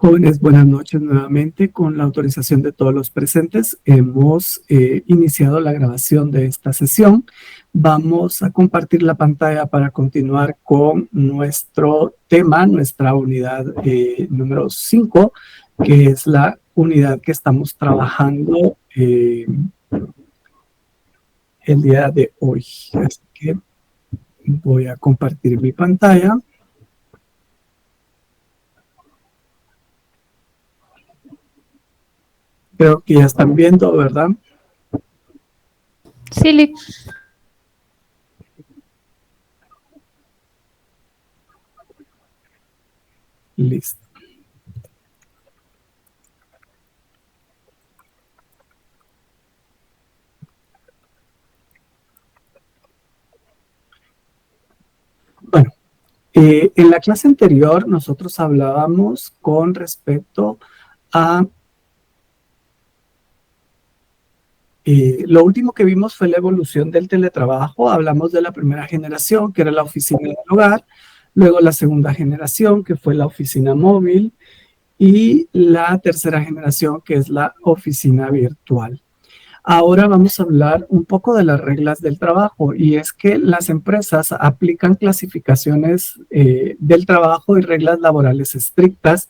Jóvenes, buenas noches nuevamente. Con la autorización de todos los presentes, hemos iniciado la grabación de esta sesión. Vamos a compartir la pantalla para continuar con nuestro tema, nuestra unidad número 5, que es la unidad que estamos trabajando el día de hoy. Así que voy a compartir mi pantalla. Creo que ya están viendo, ¿verdad? Sí, Listo. Bueno, en la clase anterior nosotros hablábamos con respecto a... lo último que vimos fue la evolución del teletrabajo. Hablamos de la primera generación, que era la oficina del hogar, luego la segunda generación, que fue la oficina móvil, y la tercera generación, que es la oficina virtual. Ahora vamos a hablar un poco de las reglas del trabajo, y es que las empresas aplican clasificaciones del trabajo y reglas laborales estrictas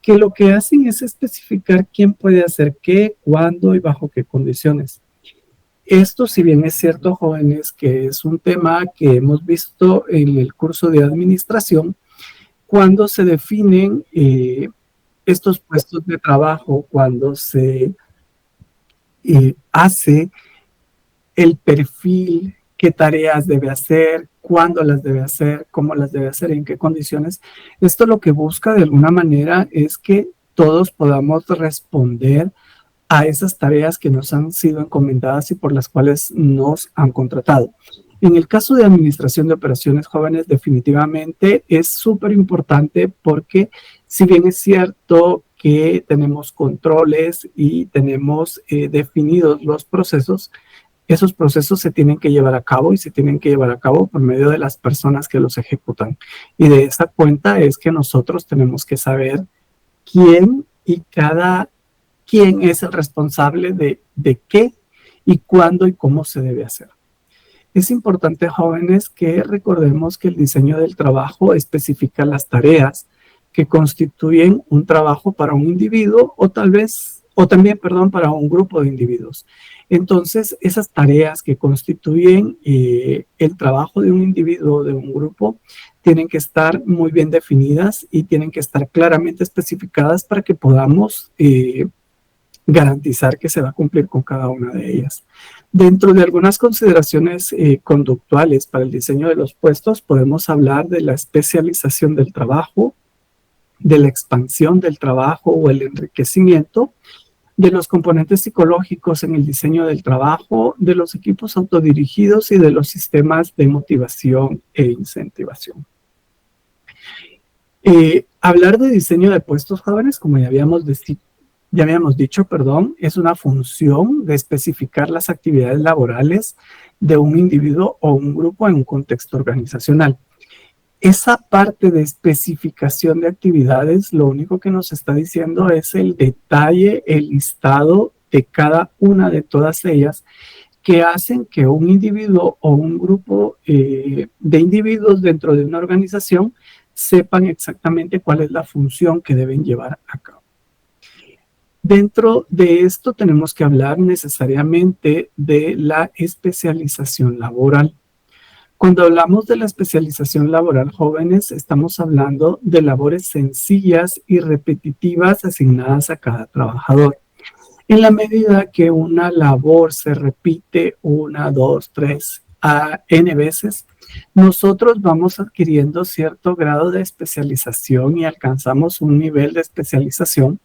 que lo que hacen es especificar quién puede hacer qué, cuándo y bajo qué condiciones. Esto, si bien es cierto, jóvenes, que es un tema que hemos visto en el curso de administración, cuando se definen estos puestos de trabajo, cuando se hace el perfil, qué tareas debe hacer, cuándo las debe hacer, cómo las debe hacer, en qué condiciones. Esto lo que busca de alguna manera es que todos podamos responder a esas tareas que nos han sido encomendadas y por las cuales nos han contratado. En el caso de administración de operaciones jóvenes, definitivamente es súper importante porque si bien es cierto que tenemos controles y tenemos definidos los procesos, esos procesos se tienen que llevar a cabo y se tienen que llevar a cabo por medio de las personas que los ejecutan. Y de esa cuenta es que nosotros tenemos que saber quién es el responsable de qué y cuándo y cómo se debe hacer. Es importante, jóvenes, que recordemos que el diseño del trabajo especifica las tareas que constituyen un trabajo para un individuo o también, para un grupo de individuos. Entonces, esas tareas que constituyen el trabajo de un individuo o de un grupo tienen que estar muy bien definidas y tienen que estar claramente especificadas para que podamos garantizar que se va a cumplir con cada una de ellas. Dentro de algunas consideraciones conductuales para el diseño de los puestos, podemos hablar de la especialización del trabajo, de la expansión del trabajo o el enriquecimiento, de los componentes psicológicos en el diseño del trabajo, de los equipos autodirigidos y de los sistemas de motivación e incentivación. Hablar de diseño de puestos jóvenes, como ya habíamos dicho, es una función de especificar las actividades laborales de un individuo o un grupo en un contexto organizacional. Esa parte de especificación de actividades, lo único que nos está diciendo es el detalle, el listado de cada una de todas ellas que hacen que un individuo o un grupo de individuos dentro de una organización sepan exactamente cuál es la función que deben llevar a cabo. Dentro de esto tenemos que hablar necesariamente de la especialización laboral. Cuando hablamos de la especialización laboral, jóvenes, estamos hablando de labores sencillas y repetitivas asignadas a cada trabajador. En la medida que una labor se repite 1, 2, 3, a n veces, nosotros vamos adquiriendo cierto grado de especialización y alcanzamos un nivel de especialización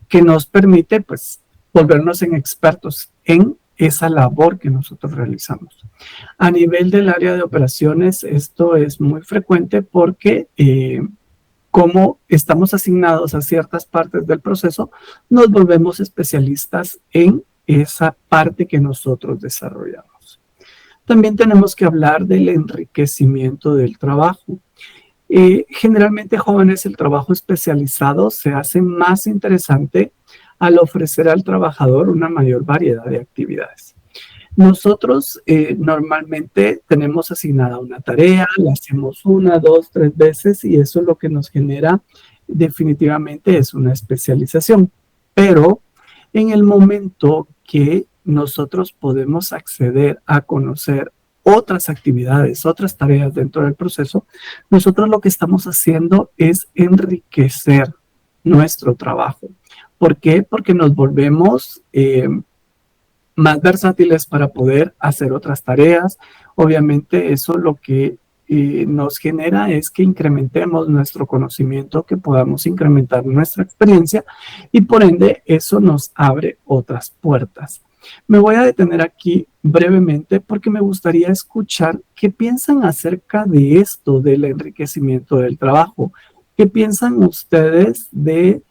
que nos permite, pues, volvernos en expertos en esa labor que nosotros realizamos. A nivel del área de operaciones, esto es muy frecuente porque como estamos asignados a ciertas partes del proceso, nos volvemos especialistas en esa parte que nosotros desarrollamos. También tenemos que hablar del enriquecimiento del trabajo. Generalmente, jóvenes, el trabajo especializado se hace más interesante al ofrecer al trabajador una mayor variedad de actividades. Nosotros normalmente tenemos asignada una tarea, la hacemos una, dos, tres veces y eso lo que nos genera definitivamente es una especialización. Pero en el momento que nosotros podemos acceder a conocer otras actividades, otras tareas dentro del proceso, nosotros lo que estamos haciendo es enriquecer nuestro trabajo. ¿Por qué? Porque nos volvemos más versátiles para poder hacer otras tareas. Obviamente eso lo que nos genera es que incrementemos nuestro conocimiento, que podamos incrementar nuestra experiencia y por ende eso nos abre otras puertas. Me voy a detener aquí brevemente porque me gustaría escuchar qué piensan acerca de esto, del enriquecimiento del trabajo. ¿Qué piensan ustedes de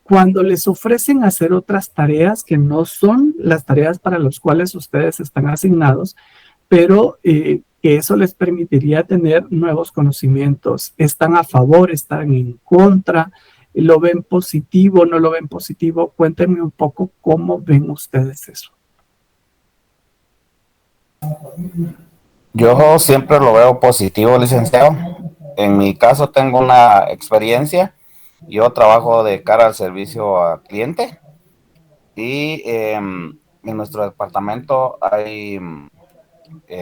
cuando les ofrecen hacer otras tareas que no son las tareas para las cuales ustedes están asignados, pero que eso les permitiría tener nuevos conocimientos? ¿Están a favor? ¿Están en contra? ¿Lo ven positivo? ¿No lo ven positivo? Cuéntenme un poco cómo ven ustedes eso. Yo siempre lo veo positivo, licenciado. En mi caso tengo una experiencia. Yo trabajo de cara al servicio al cliente y en nuestro departamento hay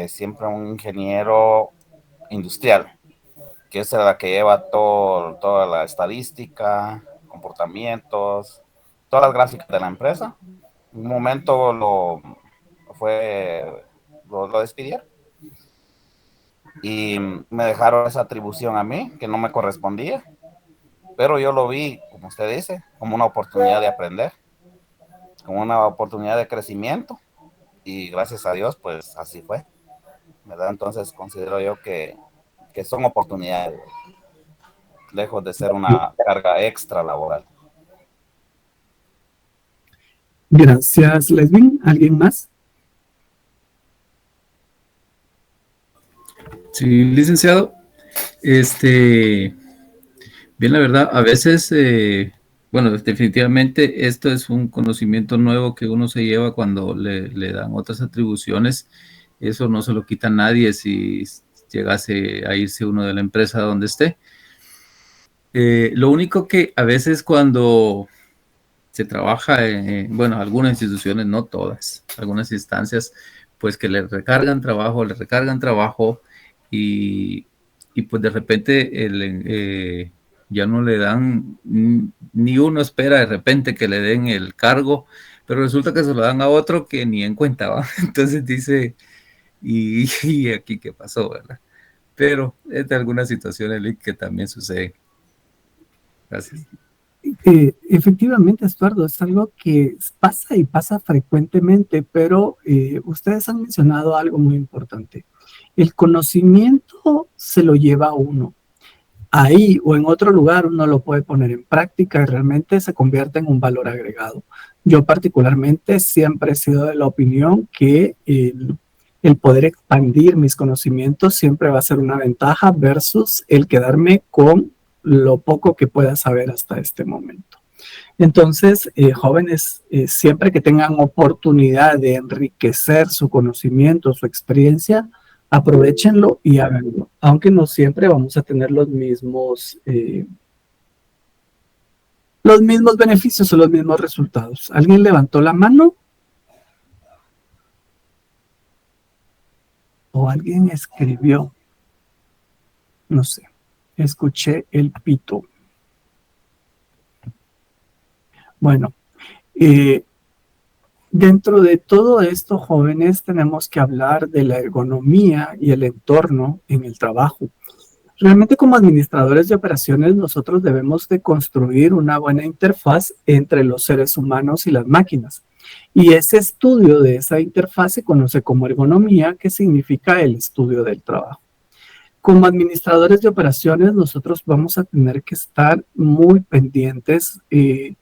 siempre un ingeniero industrial, que es la que lleva toda la estadística, comportamientos, todas las gráficas de la empresa. En un momento lo despidieron y me dejaron esa atribución a mí, que no me correspondía, pero yo lo vi, como usted dice, como una oportunidad de aprender, como una oportunidad de crecimiento, y gracias a Dios, pues así fue, ¿verdad? Entonces considero yo que son oportunidades, lejos de ser una carga extra laboral. Gracias, Lesbin. ¿Alguien más? Sí, licenciado. Bien, la verdad, a veces, bueno, definitivamente esto es un conocimiento nuevo que uno se lleva cuando le dan otras atribuciones. Eso no se lo quita a nadie si llegase a irse uno de la empresa donde esté. Lo único que a veces cuando se trabaja en, bueno, algunas instituciones, no todas, algunas instancias, pues que le recargan trabajo y pues de repente ya no le dan, ni uno espera de repente que le den el cargo, pero resulta que se lo dan a otro que ni en cuenta va. Entonces dice, y aquí qué pasó, ¿verdad? Pero es de algunas situaciones que también sucede. Gracias. Efectivamente, Estuardo, es algo que pasa y pasa frecuentemente, pero ustedes han mencionado algo muy importante. El conocimiento se lo lleva uno. Ahí o en otro lugar uno lo puede poner en práctica y realmente se convierte en un valor agregado. Yo particularmente siempre he sido de la opinión que el poder expandir mis conocimientos siempre va a ser una ventaja versus el quedarme con lo poco que pueda saber hasta este momento. Entonces, jóvenes, siempre que tengan oportunidad de enriquecer su conocimiento, su experiencia, aprovechenlo y háganlo, aunque no siempre vamos a tener los mismos beneficios o los mismos resultados. ¿Alguien levantó la mano? ¿O alguien escribió? No sé, escuché el pito. Bueno, dentro de todo esto, jóvenes, tenemos que hablar de la ergonomía y el entorno en el trabajo. Realmente, como administradores de operaciones, nosotros debemos de construir una buena interfaz entre los seres humanos y las máquinas. Y ese estudio de esa interfaz se conoce como ergonomía, que significa el estudio del trabajo. Como administradores de operaciones, nosotros vamos a tener que estar muy pendientes de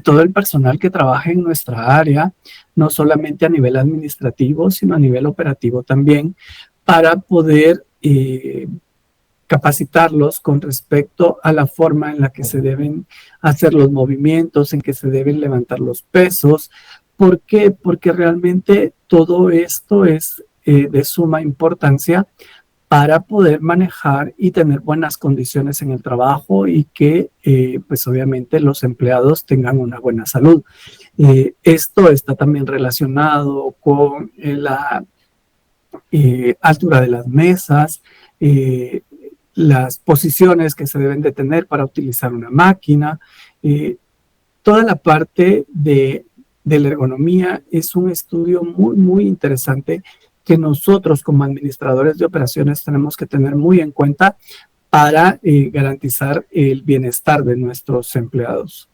todo el personal que trabaja en nuestra área, no solamente a nivel administrativo, sino a nivel operativo también, para poder capacitarlos con respecto a la forma en la que se deben hacer los movimientos, en que se deben levantar los pesos. ¿Por qué? Porque realmente todo esto es de suma importancia para poder manejar y tener buenas condiciones en el trabajo y que, pues obviamente, los empleados tengan una buena salud. Esto está también relacionado con la altura de las mesas, las posiciones que se deben de tener para utilizar una máquina. Toda la parte de la ergonomía es un estudio muy, muy interesante que nosotros como administradores de operaciones tenemos que tener muy en cuenta para garantizar el bienestar de nuestros empleados.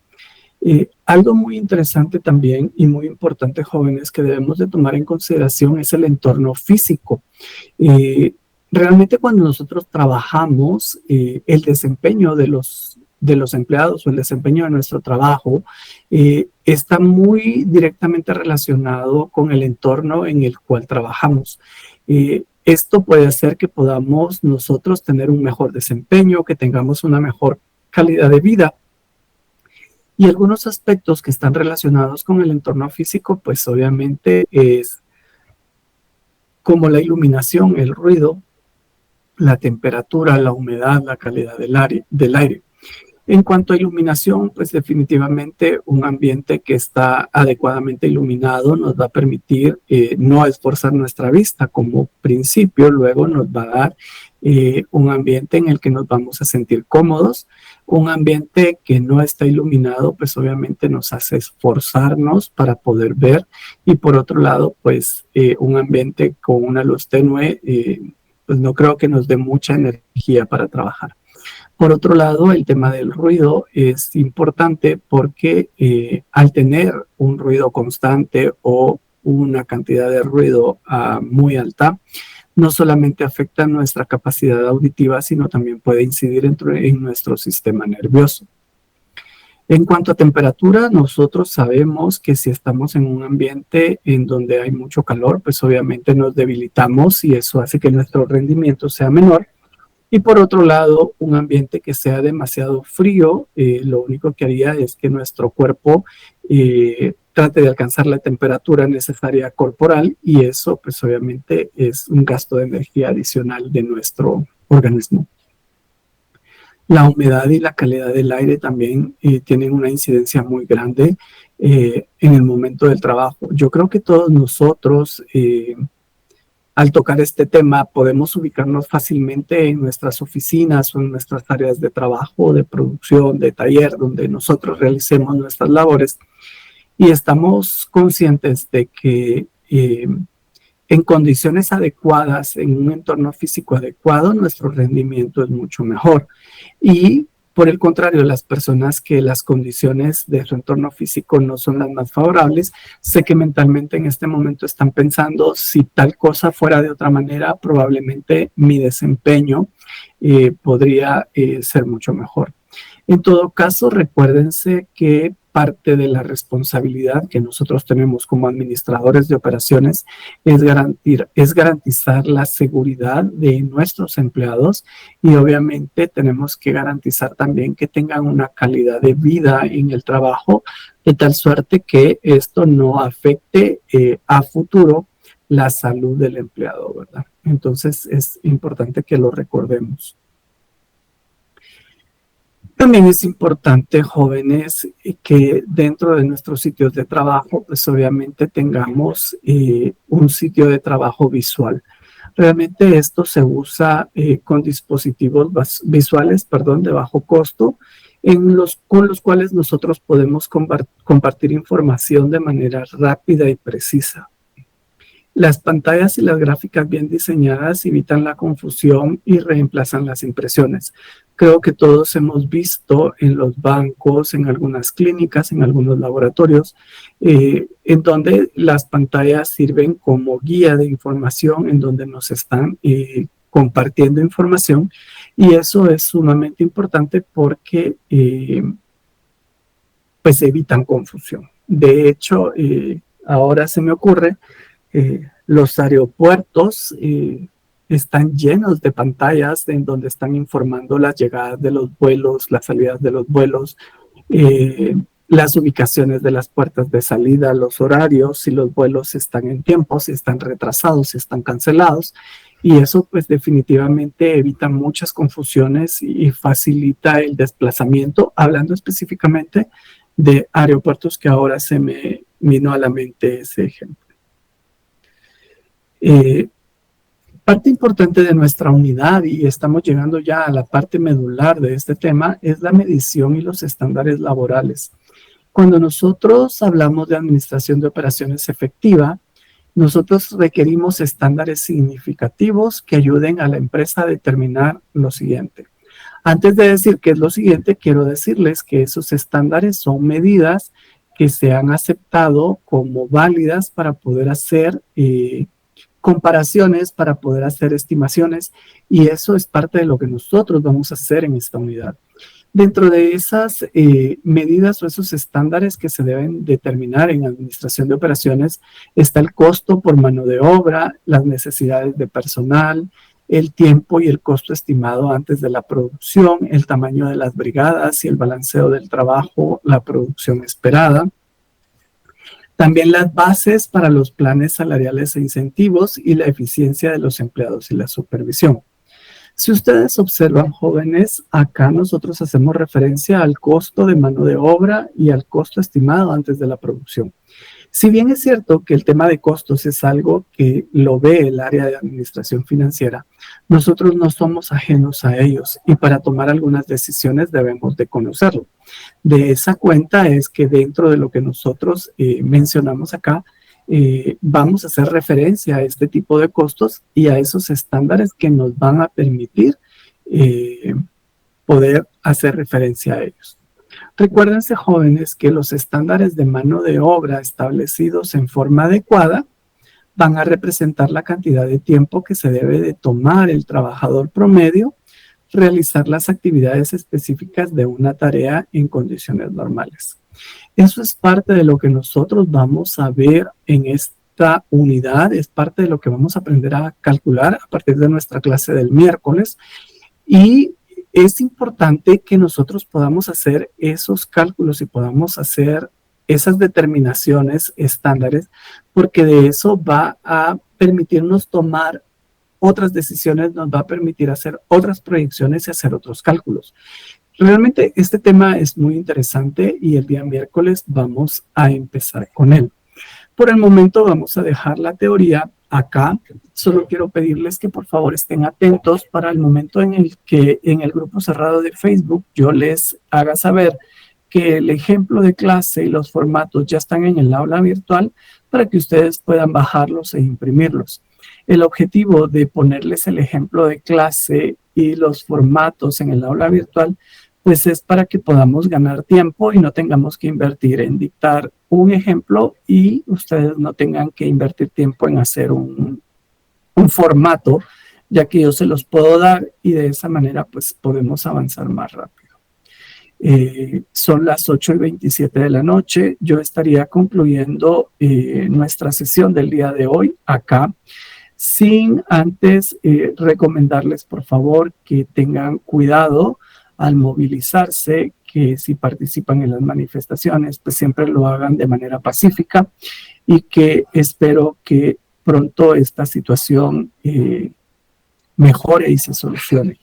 Algo muy interesante también y muy importante, jóvenes, que debemos de tomar en consideración es el entorno físico. Realmente cuando nosotros trabajamos, el desempeño de los empleados o el desempeño de nuestro trabajo está muy directamente relacionado con el entorno en el cual trabajamos. Esto puede hacer que podamos nosotros tener un mejor desempeño, que tengamos una mejor calidad de vida. Y algunos aspectos que están relacionados con el entorno físico, pues obviamente es como la iluminación, el ruido, la temperatura, la humedad, la calidad del aire. En cuanto a iluminación, pues definitivamente un ambiente que está adecuadamente iluminado nos va a permitir no esforzar nuestra vista como principio, luego nos va a dar un ambiente en el que nos vamos a sentir cómodos. Un ambiente que no está iluminado, pues obviamente nos hace esforzarnos para poder ver, y por otro lado, pues un ambiente con una luz tenue, pues no creo que nos dé mucha energía para trabajar. Por otro lado, el tema del ruido es importante porque al tener un ruido constante o una cantidad de ruido muy alta, no solamente afecta nuestra capacidad auditiva, sino también puede incidir en nuestro sistema nervioso. En cuanto a temperatura, nosotros sabemos que si estamos en un ambiente en donde hay mucho calor, pues obviamente nos debilitamos y eso hace que nuestro rendimiento sea menor. Y por otro lado, un ambiente que sea demasiado frío, lo único que haría es que nuestro cuerpo trate de alcanzar la temperatura necesaria corporal, y eso pues obviamente es un gasto de energía adicional de nuestro organismo. La humedad y la calidad del aire también tienen una incidencia muy grande en el momento del trabajo. Yo creo que todos nosotros, al tocar este tema, podemos ubicarnos fácilmente en nuestras oficinas o en nuestras áreas de trabajo, de producción, de taller, donde nosotros realicemos nuestras labores, y estamos conscientes de que en condiciones adecuadas, en un entorno físico adecuado, nuestro rendimiento es mucho mejor. Y por el contrario, las personas que las condiciones de su entorno físico no son las más favorables, sé que mentalmente en este momento están pensando, si tal cosa fuera de otra manera, probablemente mi desempeño podría ser mucho mejor. En todo caso, recuérdense que parte de la responsabilidad que nosotros tenemos como administradores de operaciones es garantizar la seguridad de nuestros empleados, y obviamente tenemos que garantizar también que tengan una calidad de vida en el trabajo, de tal suerte que esto no afecte a futuro la salud del empleado, ¿verdad? Entonces es importante que lo recordemos. También es importante, jóvenes, que dentro de nuestros sitios de trabajo, pues obviamente tengamos un sitio de trabajo visual. Realmente esto se usa con dispositivos visuales, de bajo costo, con los cuales nosotros podemos compartir información de manera rápida y precisa. Las pantallas y las gráficas bien diseñadas evitan la confusión y reemplazan las impresiones. Creo que todos hemos visto en los bancos, en algunas clínicas, en algunos laboratorios, en donde las pantallas sirven como guía de información, en donde nos están compartiendo información, y eso es sumamente importante porque pues evitan confusión. De hecho, ahora se me ocurre, los aeropuertos están llenos de pantallas en donde están informando las llegadas de los vuelos, las salidas de los vuelos, las ubicaciones de las puertas de salida, los horarios, si los vuelos están en tiempo, si están retrasados, si están cancelados. Y eso pues definitivamente evita muchas confusiones y facilita el desplazamiento, hablando específicamente de aeropuertos, que ahora se me vino a la mente ese ejemplo. Parte importante de nuestra unidad, y estamos llegando ya a la parte medular de este tema, es la medición y los estándares laborales. Cuando nosotros hablamos de administración de operaciones efectiva, nosotros requerimos estándares significativos que ayuden a la empresa a determinar lo siguiente. Antes de decir qué es lo siguiente, quiero decirles que esos estándares son medidas que se han aceptado como válidas para poder hacer comparaciones, para poder hacer estimaciones, y eso es parte de lo que nosotros vamos a hacer en esta unidad. Dentro de esas medidas o esos estándares que se deben determinar en administración de operaciones está el costo por mano de obra, las necesidades de personal, el tiempo y el costo estimado antes de la producción, el tamaño de las brigadas y el balanceo del trabajo, la producción esperada. También las bases para los planes salariales e incentivos y la eficiencia de los empleados y la supervisión. Si ustedes observan, jóvenes, acá nosotros hacemos referencia al costo de mano de obra y al costo estimado antes de la producción. Si bien es cierto que el tema de costos es algo que lo ve el área de administración financiera, nosotros no somos ajenos a ellos y para tomar algunas decisiones debemos de conocerlo. De esa cuenta es que dentro de lo que nosotros mencionamos acá, vamos a hacer referencia a este tipo de costos y a esos estándares que nos van a permitir poder hacer referencia a ellos. Recuérdense, jóvenes, que los estándares de mano de obra establecidos en forma adecuada van a representar la cantidad de tiempo que se debe de tomar el trabajador promedio realizar las actividades específicas de una tarea en condiciones normales. Eso es parte de lo que nosotros vamos a ver en esta unidad, es parte de lo que vamos a aprender a calcular a partir de nuestra clase del miércoles, y es importante que nosotros podamos hacer esos cálculos y podamos hacer esas determinaciones estándares, porque de eso va a permitirnos tomar otras decisiones, nos va a permitir hacer otras proyecciones y hacer otros cálculos. Realmente este tema es muy interesante y el día miércoles vamos a empezar con él. Por el momento vamos a dejar la teoría acá. Solo quiero pedirles que por favor estén atentos para el momento en el que en el grupo cerrado de Facebook yo les haga saber que el ejemplo de clase y los formatos ya están en el aula virtual para que ustedes puedan bajarlos e imprimirlos. El objetivo de ponerles el ejemplo de clase y los formatos en el aula virtual, pues es para que podamos ganar tiempo y no tengamos que invertir en dictar un ejemplo y ustedes no tengan que invertir tiempo en hacer un formato, ya que yo se los puedo dar y de esa manera pues podemos avanzar más rápido. Son las 8:27 de la noche. Yo estaría concluyendo nuestra sesión del día de hoy acá, sin antes recomendarles por favor que tengan cuidado al movilizarse, que si participan en las manifestaciones pues siempre lo hagan de manera pacífica y que espero que pronto esta situación mejore y se solucione.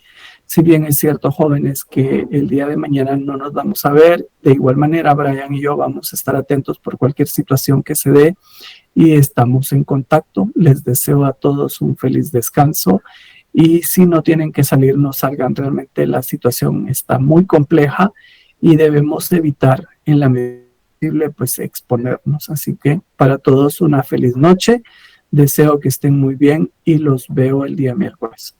Si bien es cierto, jóvenes, que el día de mañana no nos vamos a ver, de igual manera Brian y yo vamos a estar atentos por cualquier situación que se dé y estamos en contacto. Les deseo a todos un feliz descanso y si no tienen que salir, no salgan. Realmente la situación está muy compleja y debemos evitar en la medida posible pues exponernos. Así que para todos una feliz noche. Deseo que estén muy bien y los veo el día miércoles.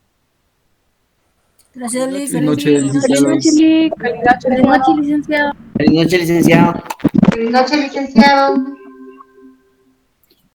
Gracias, Liz. Buenas noches, licenciado. Feliz noche, licenciado. Feliz noche, licenciado. Feliz noche, licenciado.